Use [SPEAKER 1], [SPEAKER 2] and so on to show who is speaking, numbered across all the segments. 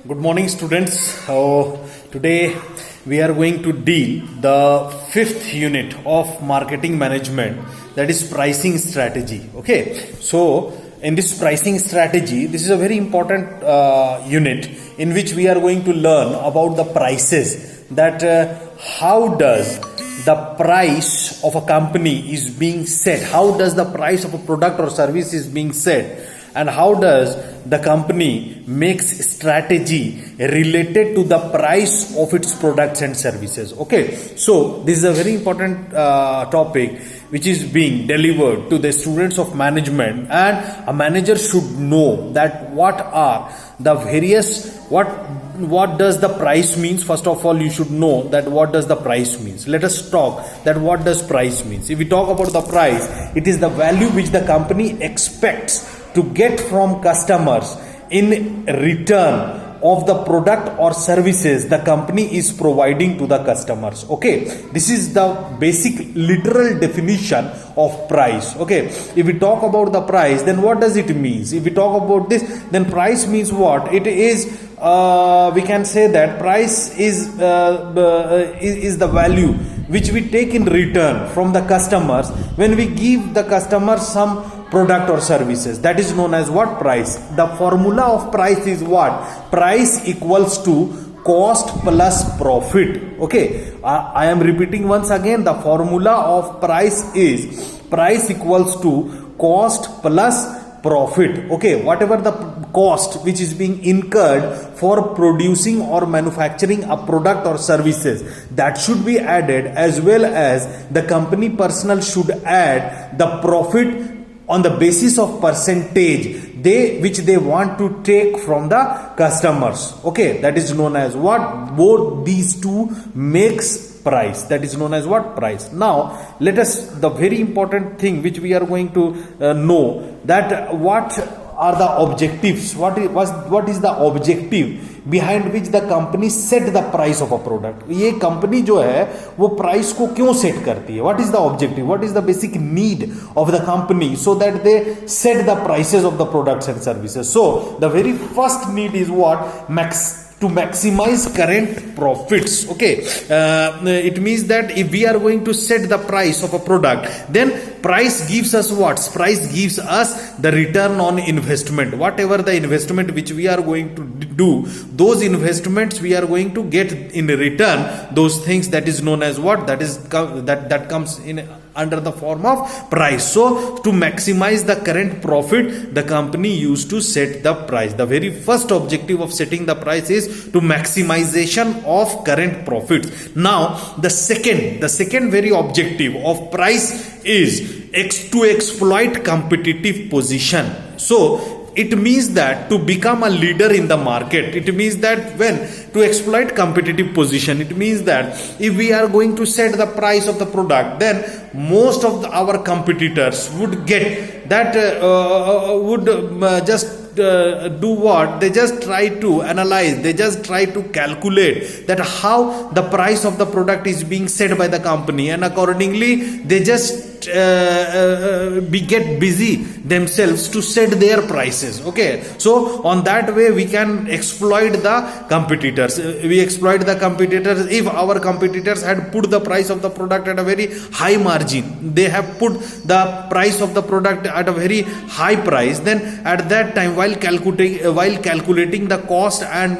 [SPEAKER 1] Good morning, students. Today we are going to deal the fifth unit of marketing management, that is pricing strategy. Okay, so in this pricing strategy, this is a very important unit in which we are going to learn about the prices. That how does the price of a company is being set? How does the price of a product or service is being set? And how does the company makes strategy related to the price of its products and services? Okay, so this is a very important topic which is being delivered to the students of management, and a manager should know that what are the various what does the price means. First of all, you should know that what does the price means. Let us talk that what does price means. If we talk about the price, it is the value which the company expects to get from customers in return of the product or services the company is providing to the customers. Okay, this is the basic literal definition of price. Okay, if we talk about the price, then what does it mean? If we talk about this, then price means what? It is we can say that price is the value which we take in return from the customers when we give the customer some product or services. That is known as what? Price. The formula of price is what? Price equals to cost plus profit. Okay, I am repeating once again. The formula of price is price equals to cost plus profit. Okay, whatever the cost which is being incurred for producing or manufacturing a product or services, that should be added, as well as the company personnel should add the profit on the basis of percentage which they want to take from the customers. Okay, that is known as what? Both these two makes price. That is known as what? Price. Now let us, the very important thing which we are going to know, that what are the objectives, what is the objective behind which the company set the price of a product. ये company जो है वो price को क्यों set करती है? What is the objective? What is the basic need of the company so that they set the prices of the products and services? So the very first need is what? To maximize current profits. Okay, it means that if we are going to set the price of a product, then price gives us what? Price gives us the return on investment. Whatever the investment which we are going to do, those investments we are going to get in return those things. That is known as what? That comes in under the form of price. So to maximize the current profit, the company used to set the price. The very first objective of setting the price is to maximization of current profits. Now the second very objective of price is to exploit competitive position. So it means that to become a leader in the market, it means that when to exploit competitive position, it means that if we are going to set the price of the product, then most of our competitors would get that just do what? They just try to analyze, they just try to calculate that how the price of the product is being set by the company, and accordingly they just get busy themselves to set their prices. Okay, so on that way we can exploit the competitors. We exploit the competitors. If our competitors had put the price of the product at a very high margin, they have put the price of the product at a very high price, then at that time while calculating the cost and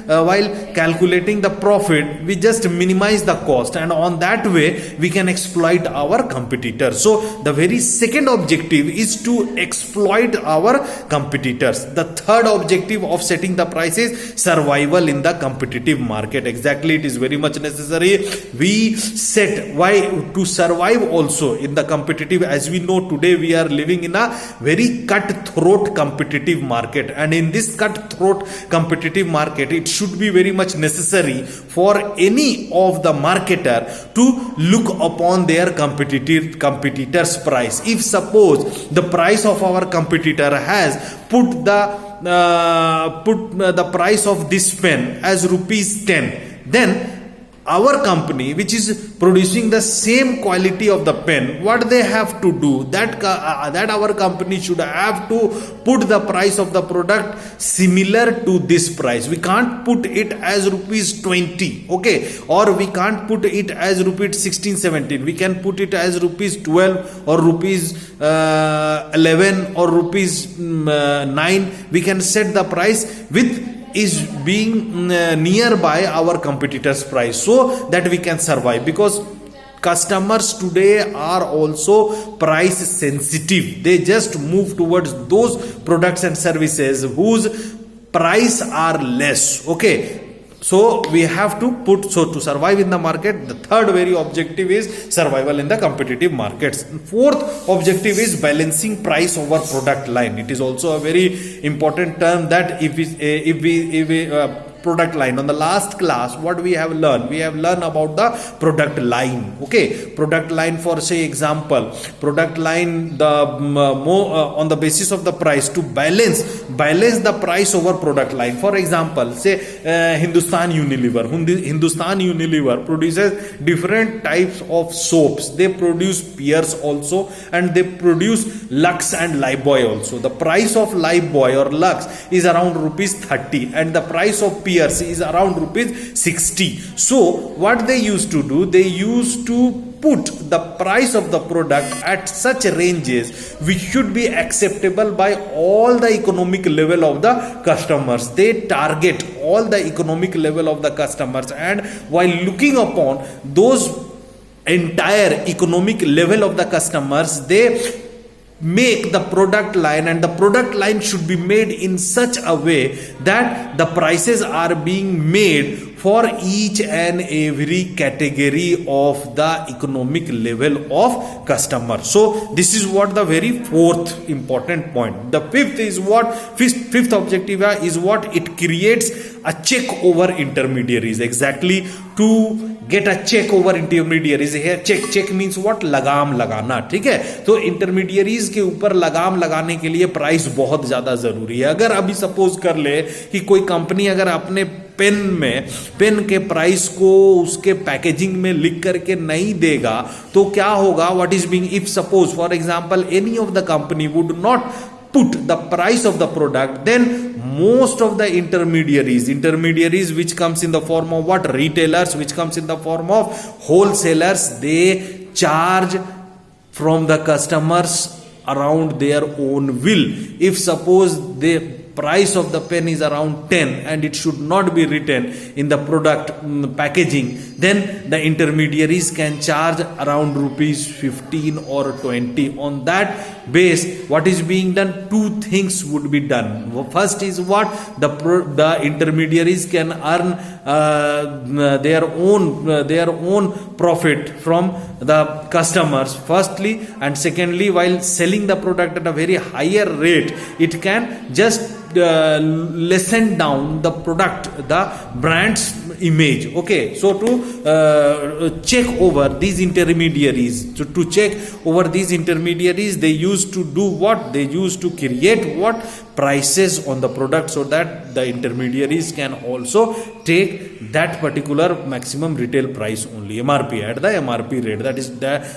[SPEAKER 1] while calculating the profit, we just minimize the cost, and on that way we can exploit our competitors. So the very second objective is to exploit our competitors. The third objective of setting the price is survival in the competitive market. Exactly, it is very much necessary. We set why to survive also in the competitive. As we know, today we are living in a very cutthroat competitive market, and in this cutthroat competitive market, it should be very much necessary for any of the marketer to look upon their competitor's price. If suppose the price of our competitor has put the price of this pen as rupees 10, then our company which is producing the same quality of the pen, what they have to do, that our company should have to put the price of the product similar to this price. We can't put it as rupees 20, okay, or we can't put it as rupees 16 17. We can put it as rupees 12 or rupees 11 or rupees 9. We can set the price with is being nearby our competitors price, so that we can survive, because customers today are also price sensitive. They just move towards those products and services whose price are less, okay. So we have to to survive in the market. The third very objective is survival in the competitive markets. Fourth objective is balancing price over product line. It is also a very important term, that if we product line. On the last class, what we have learned about the product line, okay. Product line, for say example, product line, the on the basis of the price, to balance the price over product line. For example, say Hindustan Unilever produces different types of soaps. They produce Pears also, and they produce Lux and Lifebuoy also. The price of Lifebuoy or Lux is around rupees 30, and the price of Pears is around rupees 60. So what they used to do, they used to put the price of the product at such ranges which should be acceptable by all the economic level of the customers. They target all the economic level of the customers, and while looking upon those entire economic level of the customers, they make the product line, and the product line should be made in such a way that the prices are being made for each and every category of the economic level of customer. So this is what the very fourth important point. The fifth objective is what it creates a check over intermediaries. Exactly, to get a check over intermediaries. Here check means what? लगाम लगाना, ठीक है. तो intermediaries के ऊपर लगाम लगाने के लिए प्राइस बहुत ज्यादा जरूरी है. अगर अभी सपोज कर ले कि कोई कंपनी अगर अपने पेन के प्राइस को उसके पैकेजिंग में लिख करके नहीं देगा, तो क्या होगा? What is being, if suppose for example any of the company would not put the price of the product, then most of the intermediaries which comes in the form of what? Retailers, which comes in the form of wholesalers, they charge from the customers around their own will. If suppose the price of the pen is around 10 and it should not be written in the product packaging, then the intermediaries can charge around rupees 15 or 20. On that base, what is being done? Two things would be done. First is what? The intermediaries can earn their own profit from the customers, firstly, and secondly, while selling the product at a very higher rate, it can just lessen down the product, the brand's image, okay. So to check over these intermediaries, they used to do what? They used to create what? Prices on the product, so that the intermediaries can also take that particular maximum retail price only, MRP, at the MRP rate.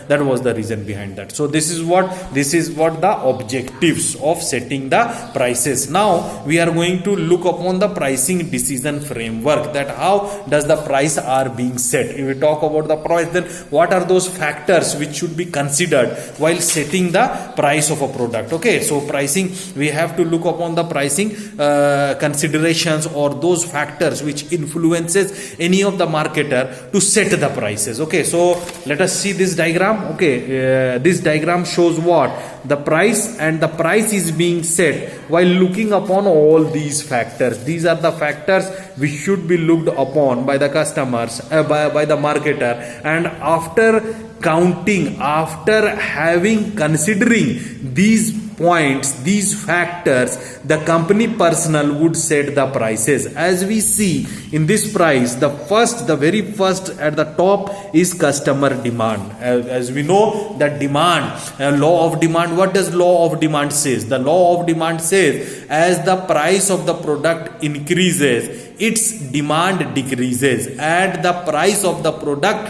[SPEAKER 1] That was the reason behind that. So this is what the objectives of setting the prices. Now we are going to look upon the pricing decision framework, that how does the price are being set. If we talk about the price, then what are those factors which should be considered while setting the price of a product, okay. So pricing, we have to look upon the pricing considerations, or those factors which influences any of the marketer to set the prices, okay. So let us see this diagram, okay. This diagram shows what? The price, and the price is being set while looking upon all these factors. These are the factors which should be looked upon by the customers, by the marketer, and after considering these points, these factors, the company personnel would set the prices. As we see in this price, the very first at the top is customer demand. As we know that demand, law of demand, what does law of demand says? The law of demand says as the price of the product increases, its demand decreases, and the price of the product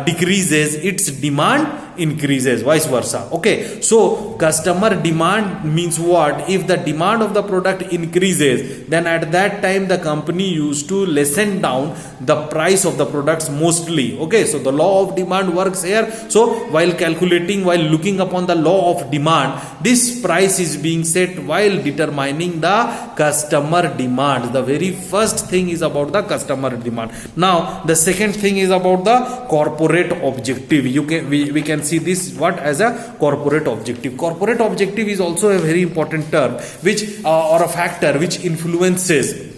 [SPEAKER 1] decreases, its demand increases, vice versa. Okay, so customer demand means what? If the demand of the product increases, then at that time the company used to lessen down the price of the products mostly. Okay, so the law of demand works here. So while looking upon the law of demand, this price is being set while determining the customer demand. The very first thing is about the customer demand. Now the second thing is about the corporate objective. We can see this what as a corporate objective. Corporate objective is also a very important term which or a factor which influences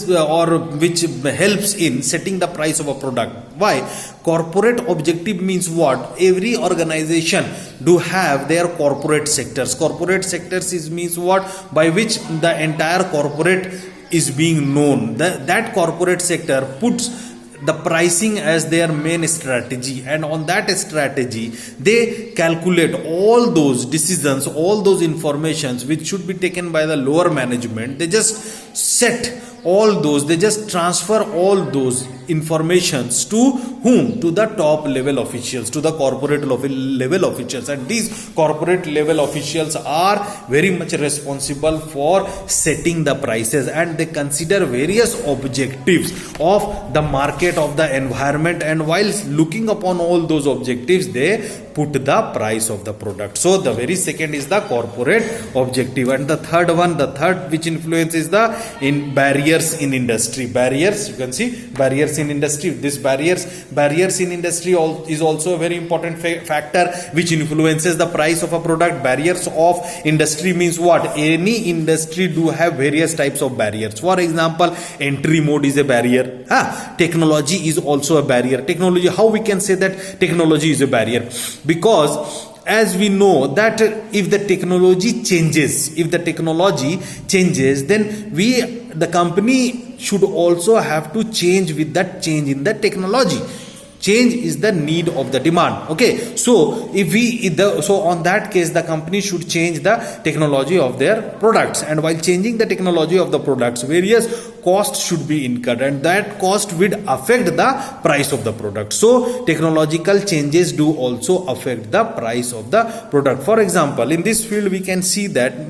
[SPEAKER 1] or which helps in setting the price of a product. Why? Corporate objective means what? Every organization do have their corporate sectors. Corporate sectors means what? By which the entire corporate is being known. That corporate sector puts the pricing as their main strategy, and on that strategy they calculate all those decisions, all those informations which should be taken by the lower management. They just set all those, they just transfer all those informations to whom? To the top level officials, to the corporate level officials, and these corporate level officials are very much responsible for setting the prices, and they consider various objectives of the market, of the environment, and while looking upon all those objectives they put the price of the product. So the very second is the corporate objective, and the third which influences the barriers in industry. Barriers, you can see barriers in industry. This barriers in industry is also a very important factor which influences the price of a product. Barriers of industry means what? Any industry do have various types of barriers. For example, entry mode is a barrier. Technology is also a barrier. Technology, how we can say that technology is a barrier? Because as we know that if the technology changes, then the company should also have to change with that change in the technology. Change is the need of the demand. Okay, so on that case the company should change the technology of their products, and while changing the technology of the products, various costs should be incurred, and that cost would affect the price of the product. So technological changes do also affect the price of the product. For example, in this field we can see that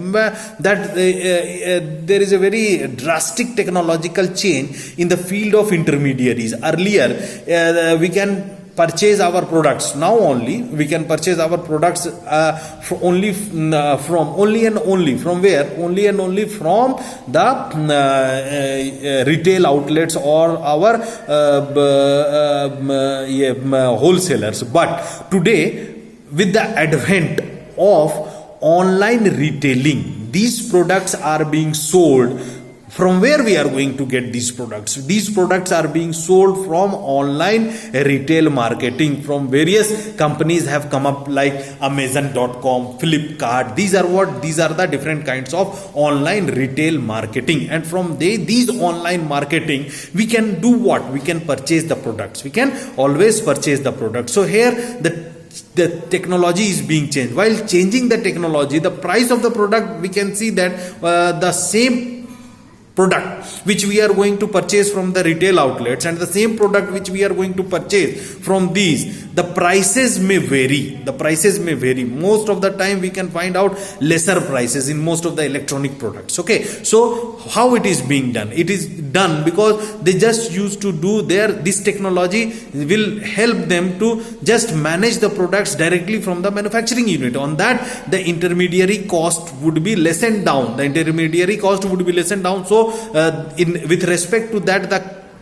[SPEAKER 1] there is a very drastic technological change in the field of intermediaries. Earlier we can purchase our products. Now only we can purchase our products only from the retail outlets or our wholesalers. But today, with the advent of online retailing, these products are being sold. From where we are going to get these products? These products are being sold from online retail marketing. From various companies have come up like Amazon.com, Flipkart. These are the different kinds of online retail marketing. And from these online marketing, we can do what? We can purchase the products. We can always purchase the products. So here the technology is being changed. While changing the technology, the price of the product, we can see that the same product which we are going to purchase from the retail outlets and the same product which we are going to purchase from these, the prices may vary. Most of the time we can find out lesser prices in most of the electronic products. Okay, so how it is being done? It is done because they just used to do this technology will help them to just manage the products directly from the manufacturing unit. On that, the intermediary cost would be lessened down. So with respect to that, the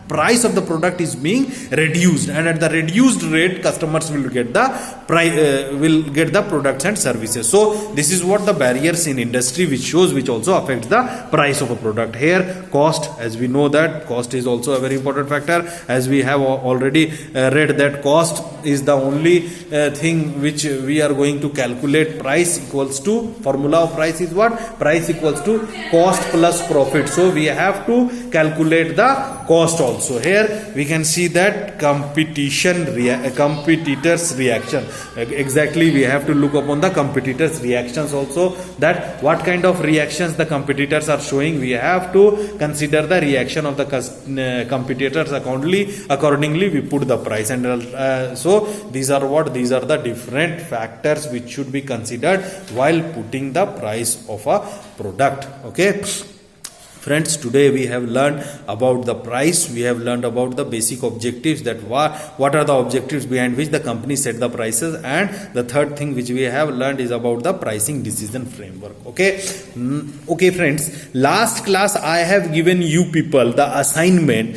[SPEAKER 1] price of the product is being reduced, and at the reduced rate customers will get the products and services. So this is what the barriers in industry which also affects the price of a product. Here cost, as we know that cost is also a very important factor, as we have already read that cost is the only thing which we are going to calculate. Price equals to, formula of price is what? Price equals to cost plus profit. So we have to calculate the cost also. Here we can see that competitors reaction. Exactly, we have to look upon the competitors reactions also, that what kind of reactions the competitors are showing. We have to consider the reaction of the competitors. Accordingly we put the price, and so these are the different factors which should be considered while putting the price of a product. Okay friends, today we have learned about the price. We have learned about the basic objectives, that what are the objectives behind which the company set the prices, and the third thing which we have learned is about the pricing decision framework. Okay friends, last class I have given you people the assignment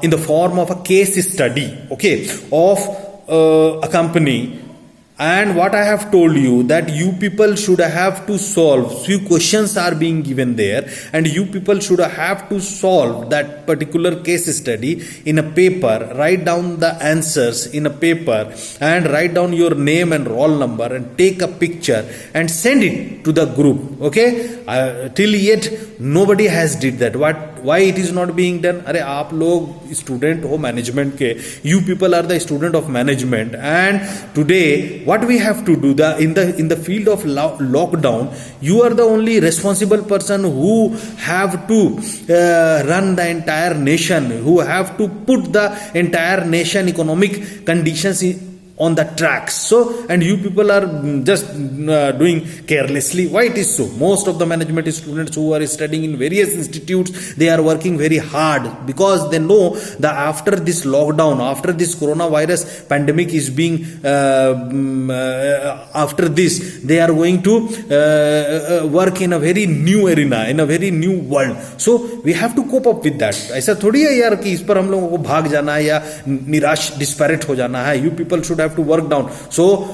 [SPEAKER 1] in the form of a case study, okay, of a company. And what I have told you, that you people should have to solve, few questions are being given there, and you people should have to solve that particular case study in a paper. Write down the answers in a paper, and write down your name and roll number, and take a picture and send it to the group. Okay, till yet nobody has did that. Why it is not being done? अरे आप लोग student हो management के, you people are the student of management, and today what we have to do, in the field of lockdown, you are the only responsible person who have to run the entire nation, who have to put the entire nation economic conditions on the tracks. So, and you people are just doing carelessly. Why it is so? Most of the management students who are studying in various institutes, they are working very hard, because they know that after this lockdown, after this coronavirus pandemic is being after this, they are going to work in a very new arena, in a very new world. So we have to cope up with that. ऐसा थोड़ी है यार कि इस पर हम लोगों को भाग जाना है या निराश डिस्पैरेट हो जाना है. You people should have to work down. So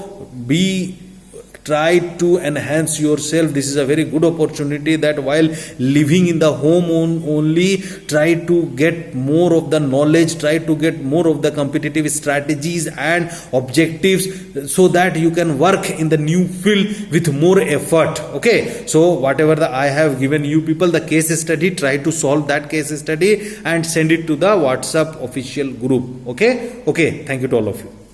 [SPEAKER 1] try to enhance yourself. This is a very good opportunity, that while living in the home only, try to get more of the knowledge, try to get more of the competitive strategies and objectives, so that you can work in the new field with more effort. Okay, so whatever I have given you people the case study, try to solve that case study and send it to the WhatsApp official group. Okay, thank you to all of you.